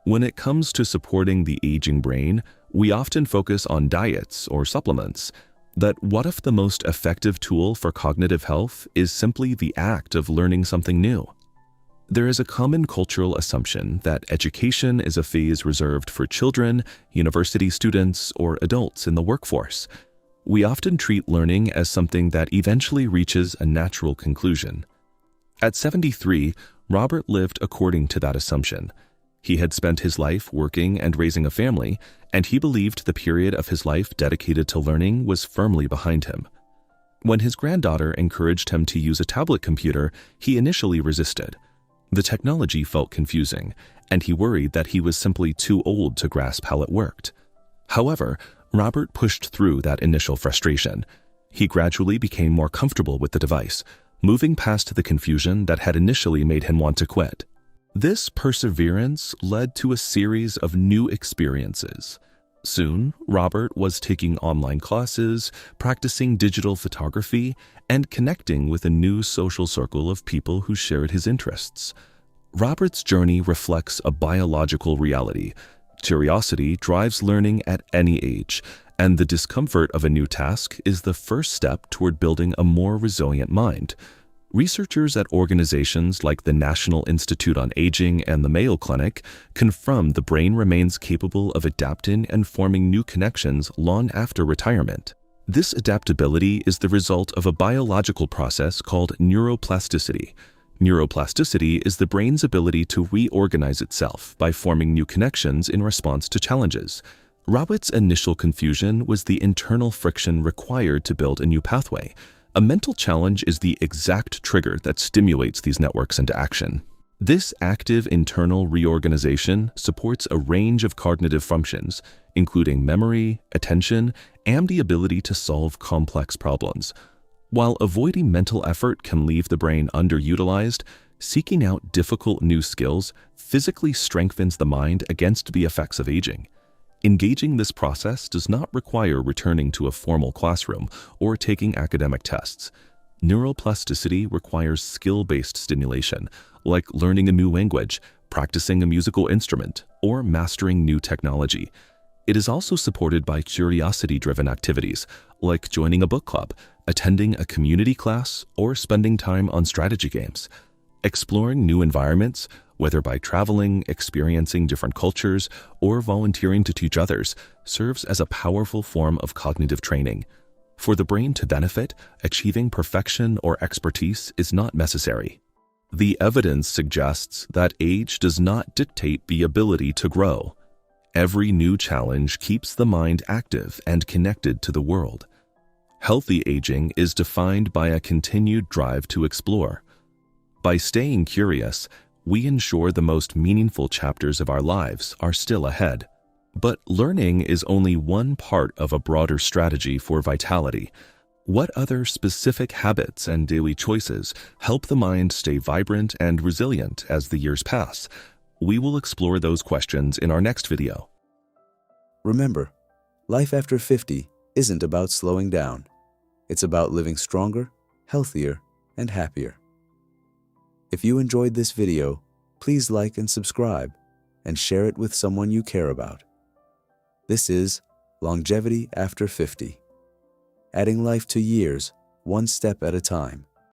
When it comes to supporting the aging brain, we often focus on diets or supplements. But what if the most effective tool for cognitive health is simply the act of learning something new? There is a common cultural assumption that education is a phase reserved for children, university students, or adults in the workforce. We often treat learning as something that eventually reaches a natural conclusion. At 73, Robert lived according to that assumption. He had spent his life working and raising a family, and he believed the period of his life dedicated to learning was firmly behind him. When his granddaughter encouraged him to use a tablet computer, he initially resisted. The technology felt confusing, and he worried that he was simply too old to grasp how it worked. However, Robert pushed through that initial frustration. He gradually became more comfortable with the device, moving past the confusion that had initially made him want to quit. This perseverance led to a series of new experiences. Soon, Robert was taking online classes, practicing digital photography, and connecting with a new social circle of people who shared his interests. Robert's journey reflects a biological reality. Curiosity drives learning at any age, and the discomfort of a new task is the first step toward building a more resilient mind. Researchers at organizations like the National Institute on Aging and the Mayo Clinic confirm the brain remains capable of adapting and forming new connections long after retirement. This adaptability is the result of a biological process called neuroplasticity. Neuroplasticity is the brain's ability to reorganize itself by forming new connections in response to challenges. Robert's initial confusion was the internal friction required to build a new pathway. A mental challenge is the exact trigger that stimulates these networks into action. This active internal reorganization supports a range of cognitive functions, including memory, attention, and the ability to solve complex problems. While avoiding mental effort can leave the brain underutilized, seeking out difficult new skills physically strengthens the mind against the effects of aging. Engaging this process does not require returning to a formal classroom or taking academic tests. Neuroplasticity requires skill-based stimulation, like learning a new language, practicing a musical instrument, or mastering new technology. It is also supported by curiosity-driven activities, like joining a book club, attending a community class, or spending time on strategy games. Exploring new environments, whether by traveling, experiencing different cultures, or volunteering to teach others, serves as a powerful form of cognitive training. For the brain to benefit, achieving perfection or expertise is not necessary. The evidence suggests that age does not dictate the ability to grow. Every new challenge keeps the mind active and connected to the world. Healthy aging is defined by a continued drive to explore. By staying curious, we ensure the most meaningful chapters of our lives are still ahead. But learning is only one part of a broader strategy for vitality. What other specific habits and daily choices help the mind stay vibrant and resilient as the years pass? We will explore those questions in our next video. Remember, life after 50 isn't about slowing down. It's about living stronger, healthier, and happier. If you enjoyed this video, please like and subscribe, and share it with someone you care about. This is Longevity After 50, adding life to years, one step at a time.